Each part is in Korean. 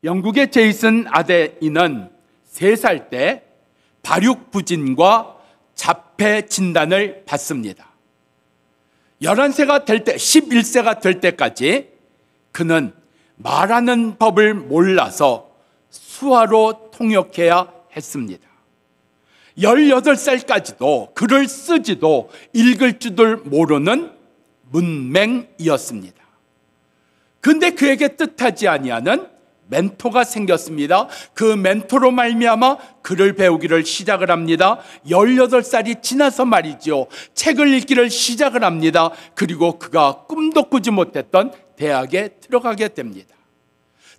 영국의 제이슨 아데이는 3살 때 발육부진과 자폐 진단을 받습니다. 11세가 될 때, 11세가 될 때까지 그는 말하는 법을 몰라서 수화로 통역해야 했습니다. 18살까지도 글을 쓰지도 읽을 줄도 모르는 문맹이었습니다. 근데 그에게 뜻하지 아니하는 멘토가 생겼습니다. 그 멘토로 말미암아 글을 배우기를 시작을 합니다. 18살이 지나서 말이죠, 책을 읽기를 시작을 합니다. 그리고 그가 꿈도 꾸지 못했던 대학에 들어가게 됩니다.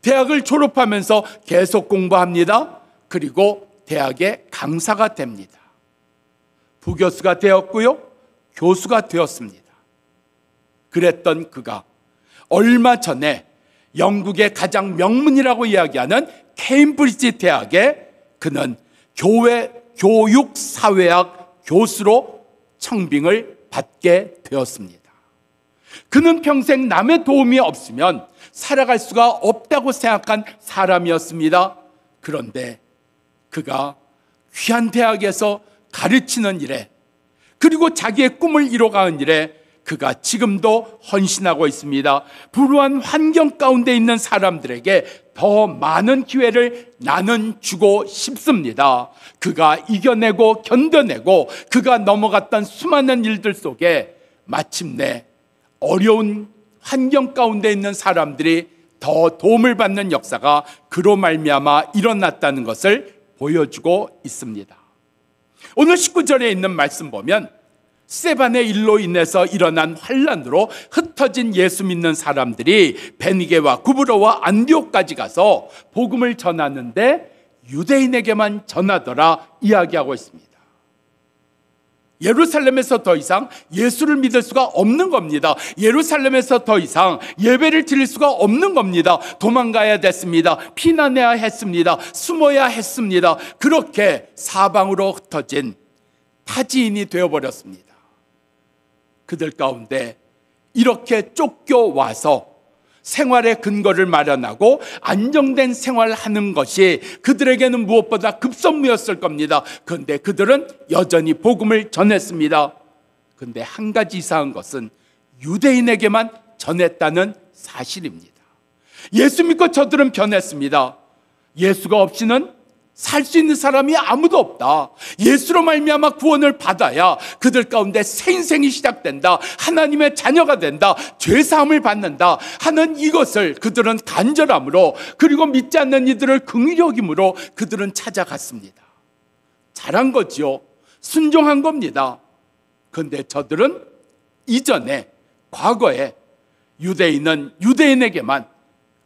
대학을 졸업하면서 계속 공부합니다. 그리고 대학의 강사가 됩니다. 부교수가 되었고요, 교수가 되었습니다. 그랬던 그가 얼마 전에 영국의 가장 명문이라고 이야기하는 케임브리지 대학에 그는 교회 교육사회학 교수로 청빙을 받게 되었습니다. 그는 평생 남의 도움이 없으면 살아갈 수가 없다고 생각한 사람이었습니다. 그런데 그가 귀한 대학에서 가르치는 일에, 그리고 자기의 꿈을 이뤄가는 일에 그가 지금도 헌신하고 있습니다. 불우한 환경 가운데 있는 사람들에게 더 많은 기회를 나는 주고 싶습니다. 그가 이겨내고 견뎌내고 그가 넘어갔던 수많은 일들 속에 마침내 어려운 환경 가운데 있는 사람들이 더 도움을 받는 역사가 그로 말미암아 일어났다는 것을 보여주고 있습니다. 오늘 19절에 있는 말씀 보면 스데반의 일로 인해서 일어난 환란으로 흩어진 예수 믿는 사람들이 베니게와 구브로와 안디옥까지 가서 복음을 전하는데 유대인에게만 전하더라 이야기하고 있습니다. 예루살렘에서 더 이상 예수를 믿을 수가 없는 겁니다. 예루살렘에서 더 이상 예배를 드릴 수가 없는 겁니다. 도망가야 됐습니다. 피난해야 했습니다. 숨어야 했습니다. 그렇게 사방으로 흩어진 타지인이 되어버렸습니다. 그들 가운데 이렇게 쫓겨와서 생활의 근거를 마련하고 안정된 생활하는 것이 그들에게는 무엇보다 급선무였을 겁니다. 그런데 그들은 여전히 복음을 전했습니다. 그런데 한 가지 이상한 것은 유대인에게만 전했다는 사실입니다. 예수 믿고 저들은 변했습니다. 예수가 없이는 살 수 있는 사람이 아무도 없다. 예수로 말미암아 구원을 받아야 그들 가운데 새 인생이 시작된다. 하나님의 자녀가 된다. 죄사함을 받는다 하는 이것을 그들은 간절함으로, 그리고 믿지 않는 이들을 긍휼히 여김으로 그들은 찾아갔습니다. 잘한 거지요. 순종한 겁니다. 그런데 저들은 이전에, 과거에 유대인은 유대인에게만,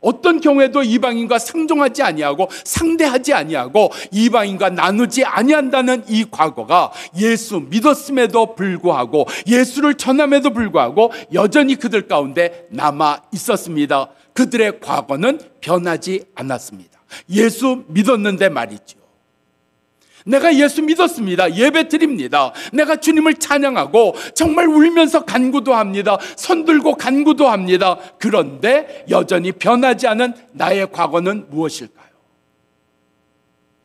어떤 경우에도 이방인과 상종하지 아니하고 상대하지 아니하고 이방인과 나누지 아니한다는 이 과거가 예수 믿었음에도 불구하고, 예수를 전함에도 불구하고 여전히 그들 가운데 남아 있었습니다. 그들의 과거는 변하지 않았습니다. 예수 믿었는데 말이죠, 내가 예수 믿었습니다. 예배 드립니다. 내가 주님을 찬양하고 정말 울면서 간구도 합니다. 손들고 간구도 합니다. 그런데 여전히 변하지 않은 나의 과거는 무엇일까요?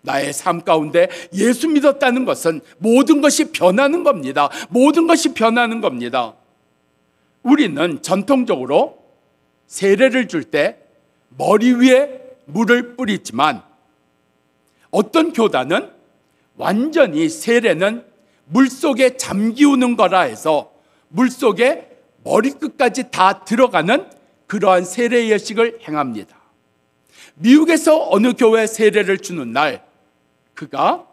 나의 삶 가운데 예수 믿었다는 것은 모든 것이 변하는 겁니다. 모든 것이 변하는 겁니다. 우리는 전통적으로 세례를 줄 때 머리 위에 물을 뿌리지만, 어떤 교단은 완전히 세례는 물속에 잠기우는 거라 해서 물속에 머리끝까지 다 들어가는 그러한 세례 예식을 행합니다. 미국에서 어느 교회 세례를 주는 날, 그가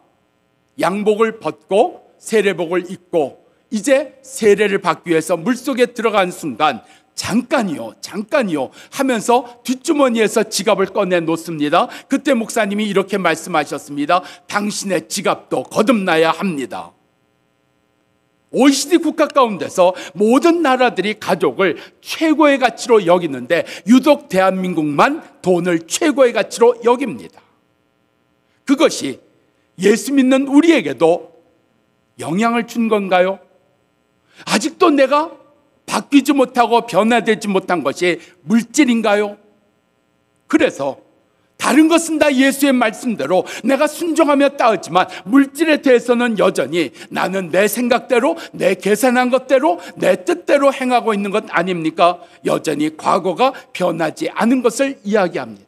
양복을 벗고 세례복을 입고 이제 세례를 받기 위해서 물속에 들어간 순간 잠깐이요 하면서 뒷주머니에서 지갑을 꺼내 놓습니다. 그때 목사님이 이렇게 말씀하셨습니다. 당신의 지갑도 거듭나야 합니다. OECD 국가 가운데서 모든 나라들이 가족을 최고의 가치로 여기는데 유독 대한민국만 돈을 최고의 가치로 여깁니다. 그것이 예수 믿는 우리에게도 영향을 준 건가요? 아직도 내가 바뀌지 못하고 변화되지 못한 것이 물질인가요? 그래서 다른 것은 다 예수의 말씀대로 내가 순종하며 따르지만 물질에 대해서는 여전히 나는 내 생각대로, 내 계산한 것대로, 내 뜻대로 행하고 있는 것 아닙니까? 여전히 과거가 변하지 않은 것을 이야기합니다.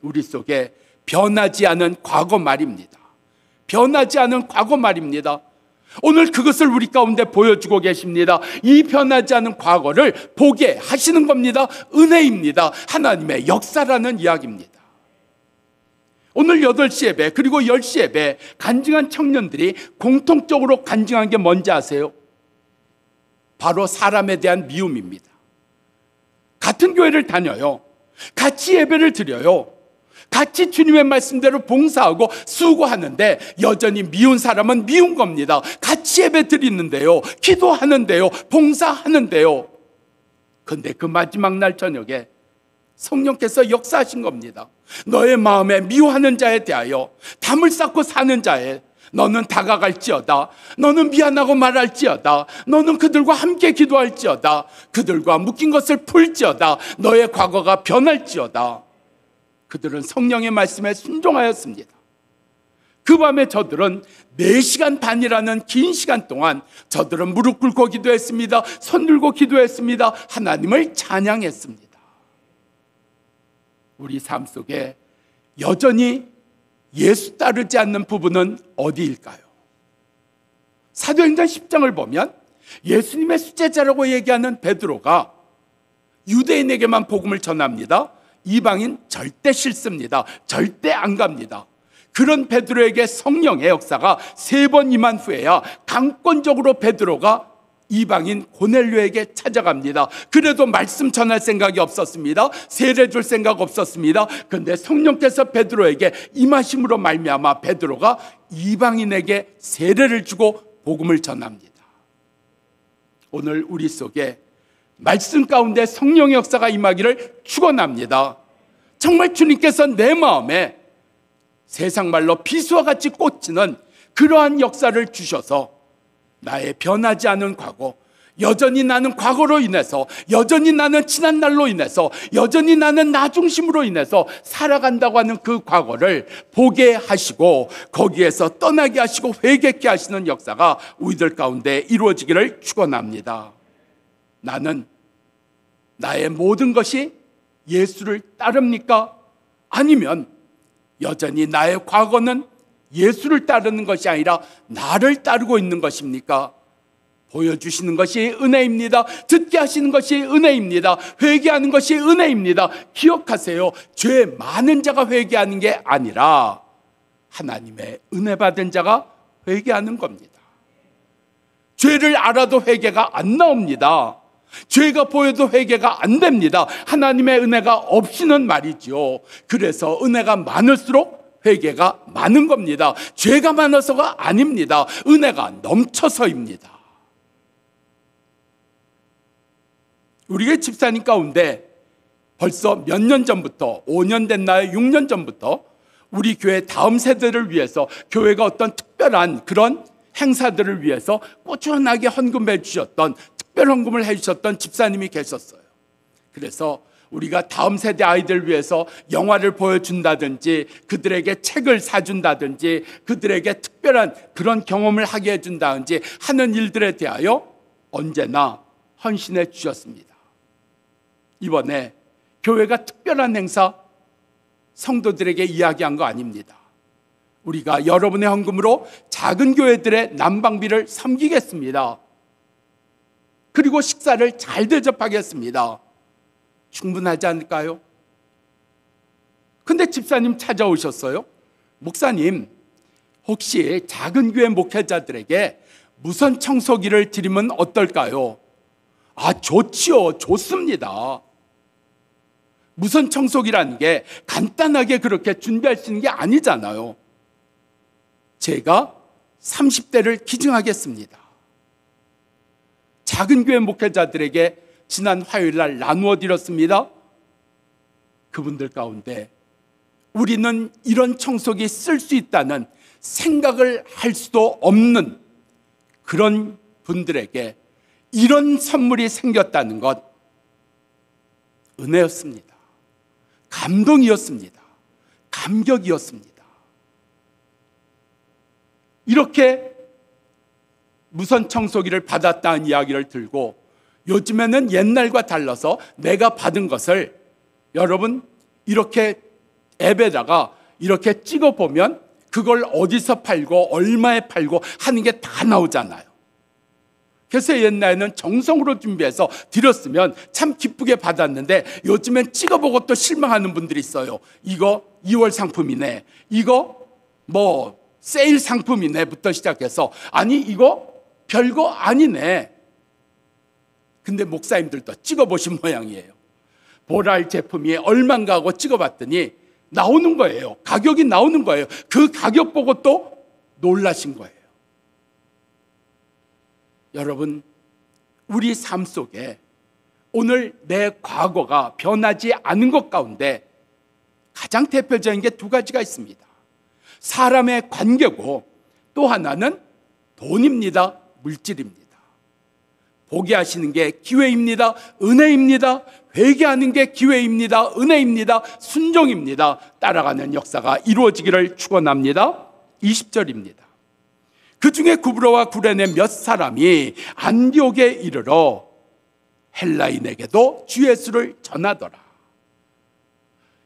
우리 속에 변하지 않은 과거 말입니다. 변하지 않은 과거 말입니다. 오늘 그것을 우리 가운데 보여주고 계십니다. 이 변하지 않은 과거를 보게 하시는 겁니다. 은혜입니다. 하나님의 역사라는 이야기입니다. 오늘 8시 예배 그리고 10시 예배 간증한 청년들이 공통적으로 간증한 게 뭔지 아세요? 바로 사람에 대한 미움입니다. 같은 교회를 다녀요. 같이 예배를 드려요. 같이 주님의 말씀대로 봉사하고 수고하는데 여전히 미운 사람은 미운 겁니다. 같이 예배 드리는데요, 기도하는데요, 봉사하는데요. 그런데 그 마지막 날 저녁에 성령께서 역사하신 겁니다. 너의 마음에 미워하는 자에 대하여 담을 쌓고 사는 자에 너는 다가갈지어다. 너는 미안하고 말할지어다. 너는 그들과 함께 기도할지어다. 그들과 묶인 것을 풀지어다. 너의 과거가 변할지어다. 그들은 성령의 말씀에 순종하였습니다. 그 밤에 저들은 4시간 반이라는 긴 시간 동안 저들은 무릎 꿇고 기도했습니다. 손 들고 기도했습니다. 하나님을 찬양했습니다. 우리 삶 속에 여전히 예수 따르지 않는 부분은 어디일까요? 사도행전 10장을 보면 예수님의 수제자라고 얘기하는 베드로가 유대인에게만 복음을 전합니다. 이방인 절대 싫습니다. 절대 안 갑니다. 그런 베드로에게 성령의 역사가 3번 임한 후에야 강권적으로 베드로가 이방인 고넬료에게 찾아갑니다. 그래도 말씀 전할 생각이 없었습니다. 세례 줄 생각 없었습니다. 그런데 성령께서 베드로에게 임하심으로 말미암아 베드로가 이방인에게 세례를 주고 복음을 전합니다. 오늘 우리 속에 말씀 가운데 성령의 역사가 임하기를 축원합니다. 정말 주님께서 내 마음에 세상 말로 비수와 같이 꽂히는 그러한 역사를 주셔서 나의 변하지 않은 과거, 여전히 나는 과거로 인해서, 여전히 나는 지난날로 인해서, 여전히 나는 나 중심으로 인해서 살아간다고 하는 그 과거를 보게 하시고 거기에서 떠나게 하시고 회개케 하시는 역사가 우리들 가운데 이루어지기를 축원합니다. 나는 나의 모든 것이 예수를 따릅니까? 아니면 여전히 나의 과거는 예수를 따르는 것이 아니라 나를 따르고 있는 것입니까? 보여주시는 것이 은혜입니다. 듣게 하시는 것이 은혜입니다. 회개하는 것이 은혜입니다. 기억하세요. 죄 많은 자가 회개하는 게 아니라 하나님의 은혜 받은 자가 회개하는 겁니다. 죄를 알아도 회개가 안 나옵니다. 죄가 보여도 회개가 안 됩니다. 하나님의 은혜가 없이는 말이죠. 그래서 은혜가 많을수록 회개가 많은 겁니다. 죄가 많아서가 아닙니다. 은혜가 넘쳐서입니다. 우리의 집사님 가운데 벌써 몇 년 전부터, 5년 됐나요? 6년 전부터 우리 교회 다음 세대를 위해서 교회가 어떤 특별한 그런 행사들을 위해서 꾸준하게 헌금해 주셨던, 특별 헌금을 해 주셨던 집사님이 계셨어요. 그래서 우리가 다음 세대 아이들 위해서 영화를 보여준다든지 그들에게 책을 사준다든지 그들에게 특별한 그런 경험을 하게 해준다든지 하는 일들에 대하여 언제나 헌신해 주셨습니다. 이번에 교회가 특별한 행사 성도들에게 이야기한 거 아닙니다. 우리가 여러분의 헌금으로 작은 교회들의 난방비를 섬기겠습니다. 그리고 식사를 잘 대접하겠습니다. 충분하지 않을까요? 근데 집사님 찾아오셨어요. 목사님, 혹시 작은 교회 목회자들에게 무선 청소기를 드리면 어떨까요? 아, 좋지요. 좋습니다. 무선 청소기라는 게 간단하게 그렇게 준비할 수 있는 게 아니잖아요. 제가 30대를 기증하겠습니다. 작은 교회 목회자들에게 지난 화요일 날 나누어 드렸습니다. 그분들 가운데 우리는 이런 청소기 쓸 수 있다는 생각을 할 수도 없는 그런 분들에게 이런 선물이 생겼다는 것, 은혜였습니다. 감동이었습니다. 감격이었습니다. 이렇게 무선 청소기를 받았다는 이야기를 들고 요즘에는 옛날과 달라서 내가 받은 것을 여러분 이렇게 앱에다가 이렇게 찍어보면 그걸 어디서 팔고 얼마에 팔고 하는 게 다 나오잖아요. 그래서 옛날에는 정성으로 준비해서 드렸으면 참 기쁘게 받았는데 요즘엔 찍어보고 또 실망하는 분들이 있어요. 이거 2월 상품이네, 이거 뭐 세일 상품이네부터 시작해서 아니 이거 별거 아니네. 근데 목사님들도 찍어보신 모양이에요. 보랄 제품이 얼만가 하고 찍어봤더니 나오는 거예요. 가격이 나오는 거예요. 그 가격 보고 또 놀라신 거예요. 여러분, 우리 삶 속에 오늘 내 과거가 변하지 않은 것 가운데 가장 대표적인 게 두 가지가 있습니다. 사람의 관계고 또 하나는 돈입니다. 물질입니다. 보게 하시는 게 기회입니다. 은혜입니다. 회개하는 게 기회입니다. 은혜입니다. 순종입니다. 따라가는 역사가 이루어지기를 축원합니다. 20절입니다. 그 중에 구브로와 구레네 몇 사람이 안디옥에 이르러 헬라인에게도 주 예수를 전하더라.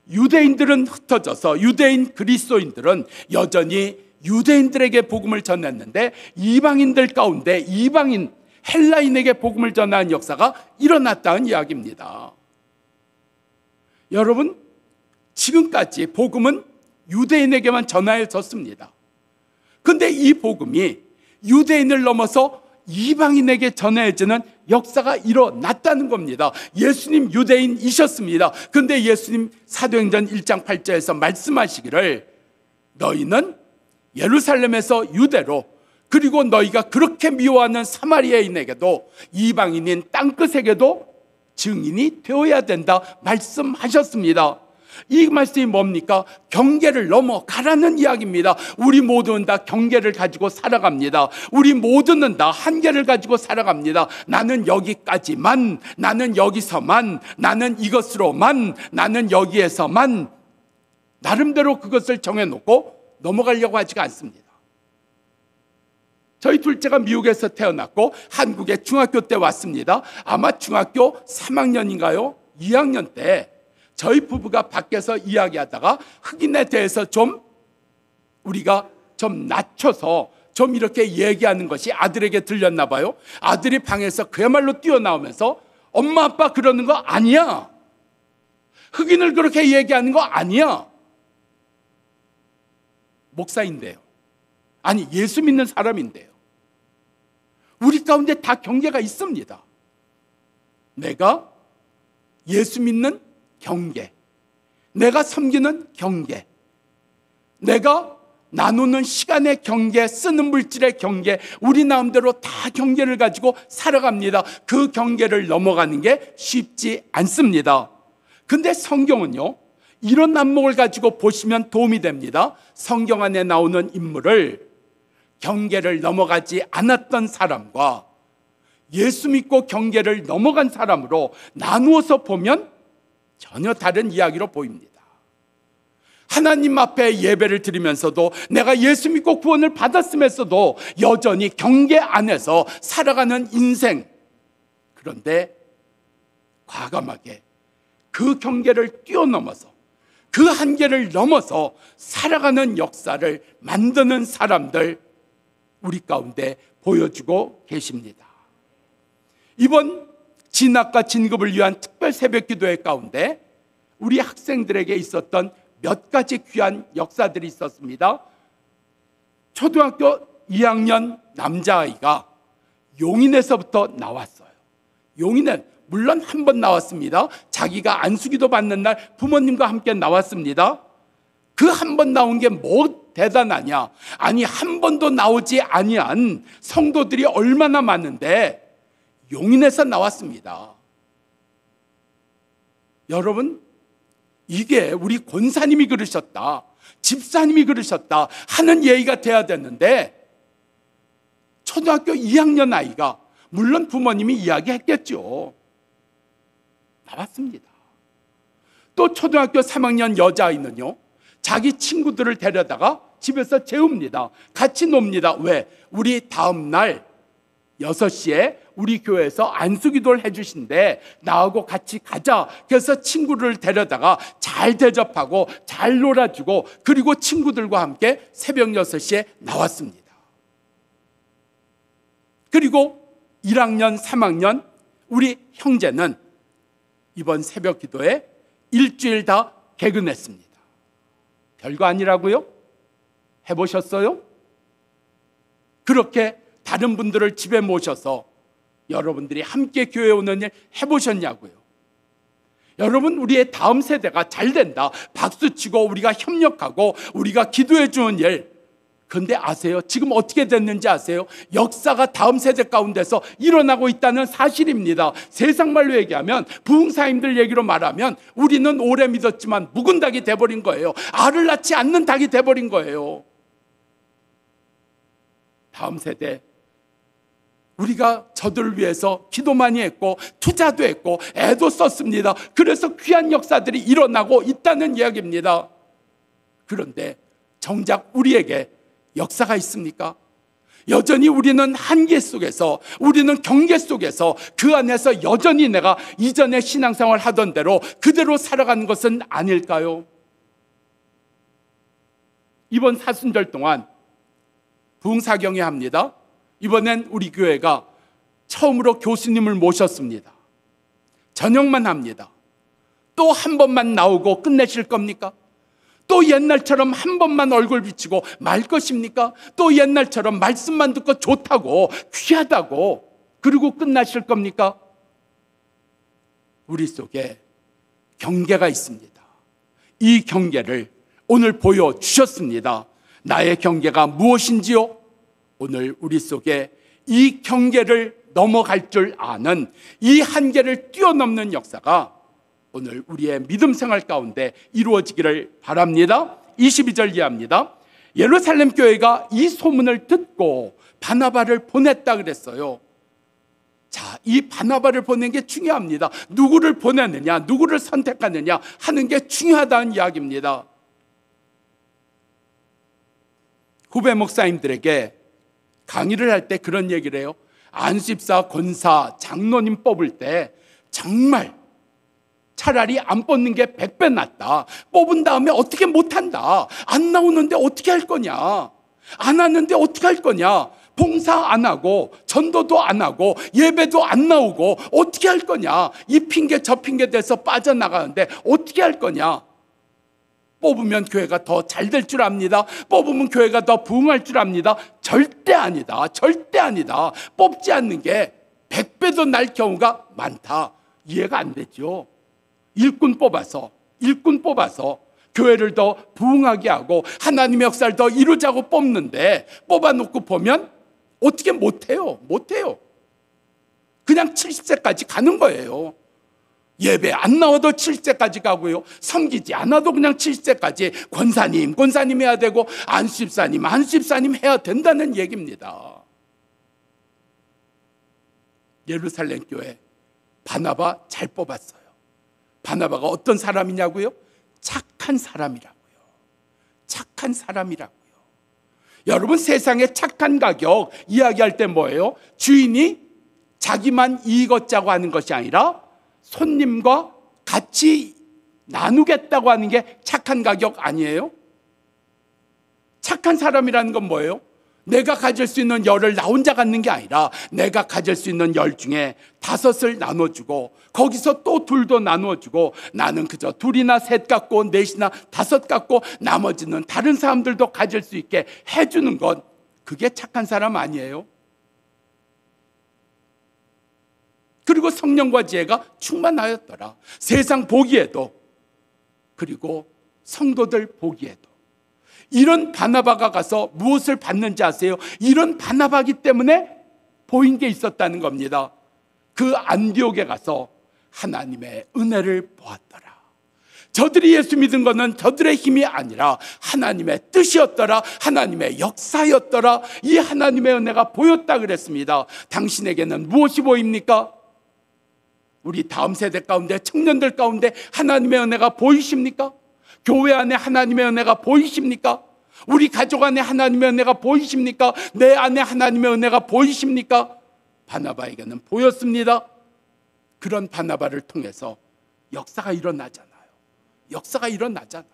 유대인들은 흩어져서 유대인 그리스도인들은 여전히 유대인들에게 복음을 전했는데 이방인들 가운데 이방인 헬라인에게 복음을 전하는 역사가 일어났다는 이야기입니다. 여러분, 지금까지 복음은 유대인에게만 전하여졌습니다. 그런데 이 복음이 유대인을 넘어서 이방인에게 전해지는 역사가 일어났다는 겁니다. 예수님 유대인이셨습니다. 그런데 예수님 사도행전 1장 8절에서 말씀하시기를 너희는 예루살렘에서 유대로 그리고 너희가 그렇게 미워하는 사마리아인에게도 이방인인 땅끝에게도 증인이 되어야 된다 말씀하셨습니다. 이 말씀이 뭡니까? 경계를 넘어가라는 이야기입니다. 우리 모두는 다 경계를 가지고 살아갑니다. 우리 모두는 다 한계를 가지고 살아갑니다. 나는 여기까지만, 나는 여기서만, 나는 이것으로만, 나는 여기에서만 나름대로 그것을 정해놓고 넘어가려고 하지가 않습니다. 저희 둘째가 미국에서 태어났고 한국에 중학교 때 왔습니다. 아마 중학교 3학년인가요? 2학년 때 저희 부부가 밖에서 이야기하다가 흑인에 대해서 좀 우리가 좀 낮춰서 좀 이렇게 얘기하는 것이 아들에게 들렸나 봐요. 아들이 방에서 그야말로 뛰어나오면서 엄마 아빠 그러는 거 아니야. 흑인을 그렇게 얘기하는 거 아니야. 목사인데요. 아니 예수 믿는 사람인데요. 우리 가운데 다 경계가 있습니다. 내가 예수 믿는 경계, 내가 섬기는 경계, 내가 나누는 시간의 경계, 쓰는 물질의 경계, 우리 마음대로 다 경계를 가지고 살아갑니다. 그 경계를 넘어가는 게 쉽지 않습니다. 근데 성경은요, 이런 안목을 가지고 보시면 도움이 됩니다. 성경 안에 나오는 인물을 경계를 넘어가지 않았던 사람과 예수 믿고 경계를 넘어간 사람으로 나누어서 보면 전혀 다른 이야기로 보입니다. 하나님 앞에 예배를 드리면서도 내가 예수 믿고 구원을 받았으면서도 여전히 경계 안에서 살아가는 인생. 그런데 과감하게 그 경계를 뛰어넘어서 그 한계를 넘어서 살아가는 역사를 만드는 사람들 우리 가운데 보여주고 계십니다. 이번 진학과 진급을 위한 특별 새벽 기도회 가운데 우리 학생들에게 있었던 몇 가지 귀한 역사들이 있었습니다. 초등학교 2학년 남자아이가 용인에서부터 나왔어요. 용인은 물론 한 번 나왔습니다. 자기가 안수기도 받는 날 부모님과 함께 나왔습니다. 그 한 번 나온 게 뭐 대단하냐? 아니 한 번도 나오지 아니한 성도들이 얼마나 많은데 용인에서 나왔습니다. 여러분, 이게 우리 권사님이 그러셨다, 집사님이 그러셨다 하는 예의가 돼야 되는데 초등학교 2학년 아이가, 물론 부모님이 이야기했겠죠, 나왔습니다. 또 초등학교 3학년 여자아이는요, 자기 친구들을 데려다가 집에서 재웁니다. 같이 놉니다. 왜? 우리 다음 날 6시에 우리 교회에서 안수기도를 해주신대. 나하고 같이 가자. 그래서 친구를 데려다가 잘 대접하고 잘 놀아주고, 그리고 친구들과 함께 새벽 6시에 나왔습니다. 그리고 1학년, 3학년 우리 형제는 이번 새벽 기도에 일주일 다 개근했습니다. 별거 아니라고요? 해보셨어요? 그렇게 다른 분들을 집에 모셔서 여러분들이 함께 교회에 오는 일 해보셨냐고요? 여러분, 우리의 다음 세대가 잘 된다, 박수치고 우리가 협력하고 우리가 기도해 주는 일, 그런데 아세요? 지금 어떻게 됐는지 아세요? 역사가 다음 세대 가운데서 일어나고 있다는 사실입니다. 세상 말로 얘기하면, 부흥사님들 얘기로 말하면 우리는 오래 믿었지만 묵은 닭이 돼버린 거예요. 알을 낳지 않는 닭이 돼버린 거예요. 다음 세대, 우리가 저들을 위해서 기도 많이 했고 투자도 했고 애도 썼습니다. 그래서 귀한 역사들이 일어나고 있다는 이야기입니다. 그런데 정작 우리에게 역사가 있습니까? 여전히 우리는 한계 속에서, 우리는 경계 속에서, 그 안에서 여전히 내가 이전에 신앙생활 하던 대로 그대로 살아가는 것은 아닐까요? 이번 사순절 동안 부흥사경회 합니다. 이번엔 우리 교회가 처음으로 교수님을 모셨습니다. 저녁만 합니다. 또 한 번만 나오고 끝내실 겁니까? 또 옛날처럼 한 번만 얼굴 비치고 말 것입니까? 또 옛날처럼 말씀만 듣고 좋다고, 귀하다고, 그리고 끝나실 겁니까? 우리 속에 경계가 있습니다. 이 경계를 오늘 보여주셨습니다. 나의 경계가 무엇인지요? 오늘 우리 속에 이 경계를 넘어갈 줄 아는, 이 한계를 뛰어넘는 역사가 오늘 우리의 믿음 생활 가운데 이루어지기를 바랍니다. 22절 이하입니다. 예루살렘 교회가 이 소문을 듣고 바나바를 보냈다 그랬어요. 자, 이 바나바를 보낸 게 중요합니다. 누구를 보내느냐, 누구를 선택하느냐 하는 게 중요하다는 이야기입니다. 후배 목사님들에게 강의를 할 때 그런 얘기를 해요. 안수집사, 권사, 장로님 뽑을 때 정말 차라리 안 뽑는 게 100배 낫다. 뽑은 다음에 어떻게 못한다. 안 나오는데 어떻게 할 거냐. 안 하는데 어떻게 할 거냐. 봉사 안 하고 전도도 안 하고 예배도 안 나오고 어떻게 할 거냐. 이 핑계 저 핑계 대서 빠져나가는데 어떻게 할 거냐. 뽑으면 교회가 더 잘 될 줄 압니다. 뽑으면 교회가 더 부흥할 줄 압니다. 절대 아니다. 절대 아니다. 뽑지 않는 게 100배도 날 경우가 많다. 이해가 안 되죠. 일꾼 뽑아서 교회를 더 부흥하게 하고 하나님의 역사를 더 이루자고 뽑는데, 뽑아놓고 보면 어떻게 못해요. 그냥 70세까지 가는 거예요. 예배 안 나와도 70세까지 가고요. 섬기지 않아도 그냥 70세까지 권사님 해야 되고 안수집사님 해야 된다는 얘기입니다. 예루살렘 교회 바나바 잘 뽑았어요. 바나바가 어떤 사람이냐고요? 착한 사람이라고요. 여러분, 세상의 착한 가격 이야기할 때 뭐예요? 주인이 자기만 이익 얻자고 하는 것이 아니라 손님과 같이 나누겠다고 하는 게 착한 가격 아니에요? 착한 사람이라는 건 뭐예요? 내가 가질 수 있는 열을 나 혼자 갖는 게 아니라 내가 가질 수 있는 열 중에 5을 나눠주고 거기서 또 2도 나눠주고 나는 그저 2이나 3 갖고 4이나 5 갖고 나머지는 다른 사람들도 가질 수 있게 해주는 것, 그게 착한 사람 아니에요? 그리고 성령과 지혜가 충만하였더라. 세상 보기에도, 그리고 성도들 보기에도. 이런 바나바가 가서 무엇을 받는지 아세요? 이런 바나바기 때문에 보인 게 있었다는 겁니다. 그 안디옥에 가서 하나님의 은혜를 보았더라. 저들이 예수 믿은 것은 저들의 힘이 아니라 하나님의 뜻이었더라. 하나님의 역사였더라. 이 하나님의 은혜가 보였다 그랬습니다. 당신에게는 무엇이 보입니까? 우리 다음 세대 가운데, 청년들 가운데 하나님의 은혜가 보이십니까? 교회 안에 하나님의 은혜가 보이십니까? 우리 가족 안에 하나님의 은혜가 보이십니까? 내 안에 하나님의 은혜가 보이십니까? 바나바에게는 보였습니다. 그런 바나바를 통해서 역사가 일어나잖아요. 역사가 일어나잖아요.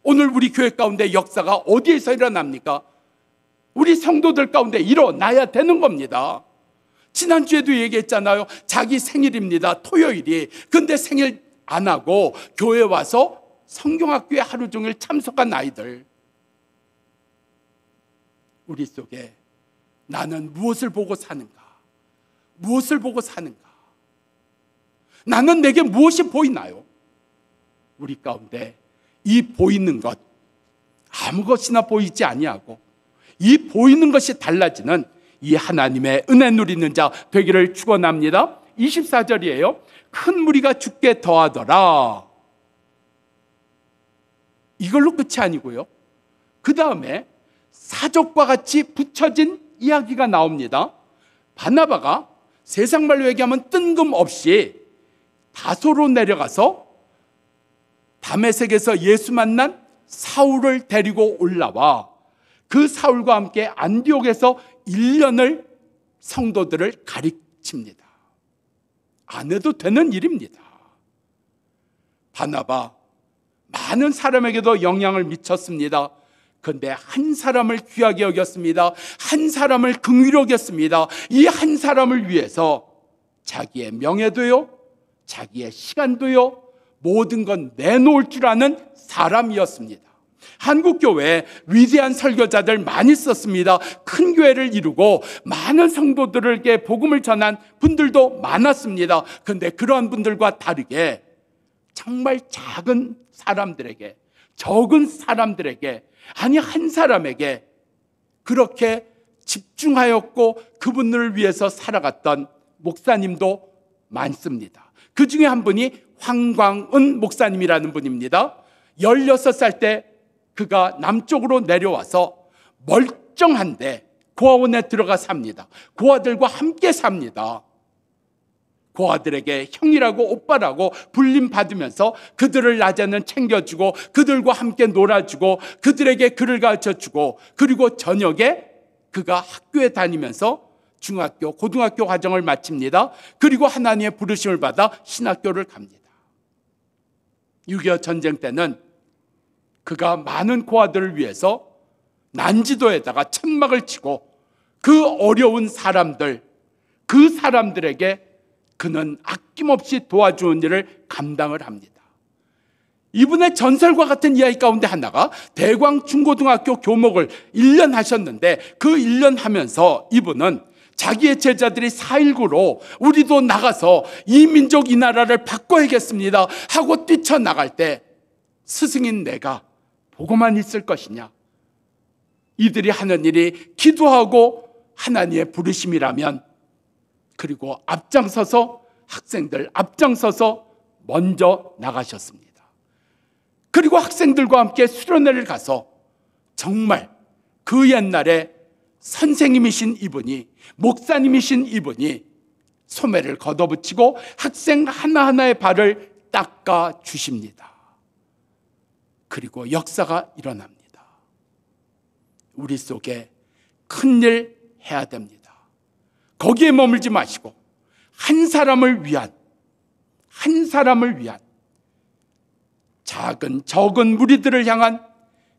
오늘 우리 교회 가운데 역사가 어디에서 일어납니까? 우리 성도들 가운데 일어나야 되는 겁니다. 지난주에도 얘기했잖아요. 자기 생일입니다. 토요일이. 근데 생일 안 하고 교회 와서 성경학교에 하루 종일 참석한 아이들. 우리 속에 나는 무엇을 보고 사는가? 무엇을 보고 사는가? 나는 내게 무엇이 보이나요? 우리 가운데 이 보이는 것, 아무 것이나 보이지 아니하고 이 보이는 것이 달라지는 이 하나님의 은혜 누리는 자 되기를 축원합니다. 24절이에요. 큰 무리가 죽게 더하더라. 이걸로 끝이 아니고요. 그 다음에 사족과 같이 붙여진 이야기가 나옵니다. 바나바가 세상 말로 얘기하면 뜬금없이 다소로 내려가서 다메섹에서 예수 만난 사울을 데리고 올라와 그 사울과 함께 안디옥에서 1년을 성도들을 가르칩니다. 안 해도 되는 일입니다. 바나바 많은 사람에게도 영향을 미쳤습니다. 그런데 한 사람을 귀하게 여겼습니다. 한 사람을 긍휼히 여겼습니다. 이 한 사람을 위해서 자기의 명예도요, 자기의 시간도요, 모든 건 내놓을 줄 아는 사람이었습니다. 한국교회에 위대한 설교자들 많이 있었습니다. 큰 교회를 이루고 많은 성도들에게 복음을 전한 분들도 많았습니다. 그런데 그러한 분들과 다르게 정말 작은 사람들에게, 적은 사람들에게, 아니 한 사람에게 그렇게 집중하였고 그분들을 위해서 살아갔던 목사님도 많습니다. 그 중에 한 분이 황광은 목사님이라는 분입니다. 16살 때 그가 남쪽으로 내려와서 멀쩡한데 고아원에 들어가 삽니다. 고아들과 함께 삽니다. 고아들에게 형이라고 오빠라고 불림 받으면서 그들을 낮에는 챙겨주고 그들과 함께 놀아주고 그들에게 글을 가르쳐주고 그리고 저녁에 그가 학교에 다니면서 중학교, 고등학교 과정을 마칩니다. 그리고 하나님의 부르심을 받아 신학교를 갑니다. 6.25 전쟁 때는 그가 많은 고아들을 위해서 난지도에다가 천막을 치고 그 어려운 사람들, 그 사람들에게 그는 아낌없이 도와주는 일을 감당을 합니다. 이분의 전설과 같은 이야기 가운데 하나가 대광 중고등학교 교목을 1년 하셨는데 그 1년 하면서 이분은 자기의 제자들이 4.19로 우리도 나가서 이 민족 이 나라를 바꿔야겠습니다 하고 뛰쳐나갈 때 스승인 내가 보고만 있을 것이냐, 이들이 하는 일이 기도하고 하나님의 부르심이라면, 그리고 앞장서서 학생들 앞장서서 먼저 나가셨습니다. 그리고 학생들과 함께 수련회를 가서 정말 그 옛날에 선생님이신 이분이, 목사님이신 이분이 소매를 걷어붙이고 학생 하나하나의 발을 닦아 주십니다. 그리고 역사가 일어납니다. 우리 속에 큰일 해야 됩니다. 거기에 머물지 마시고 한 사람을 위한 작은 적은 무리들을 향한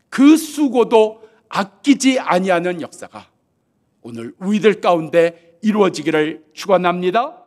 그 수고도 아끼지 아니하는 역사가 오늘 우리들 가운데 이루어지기를 축원합니다.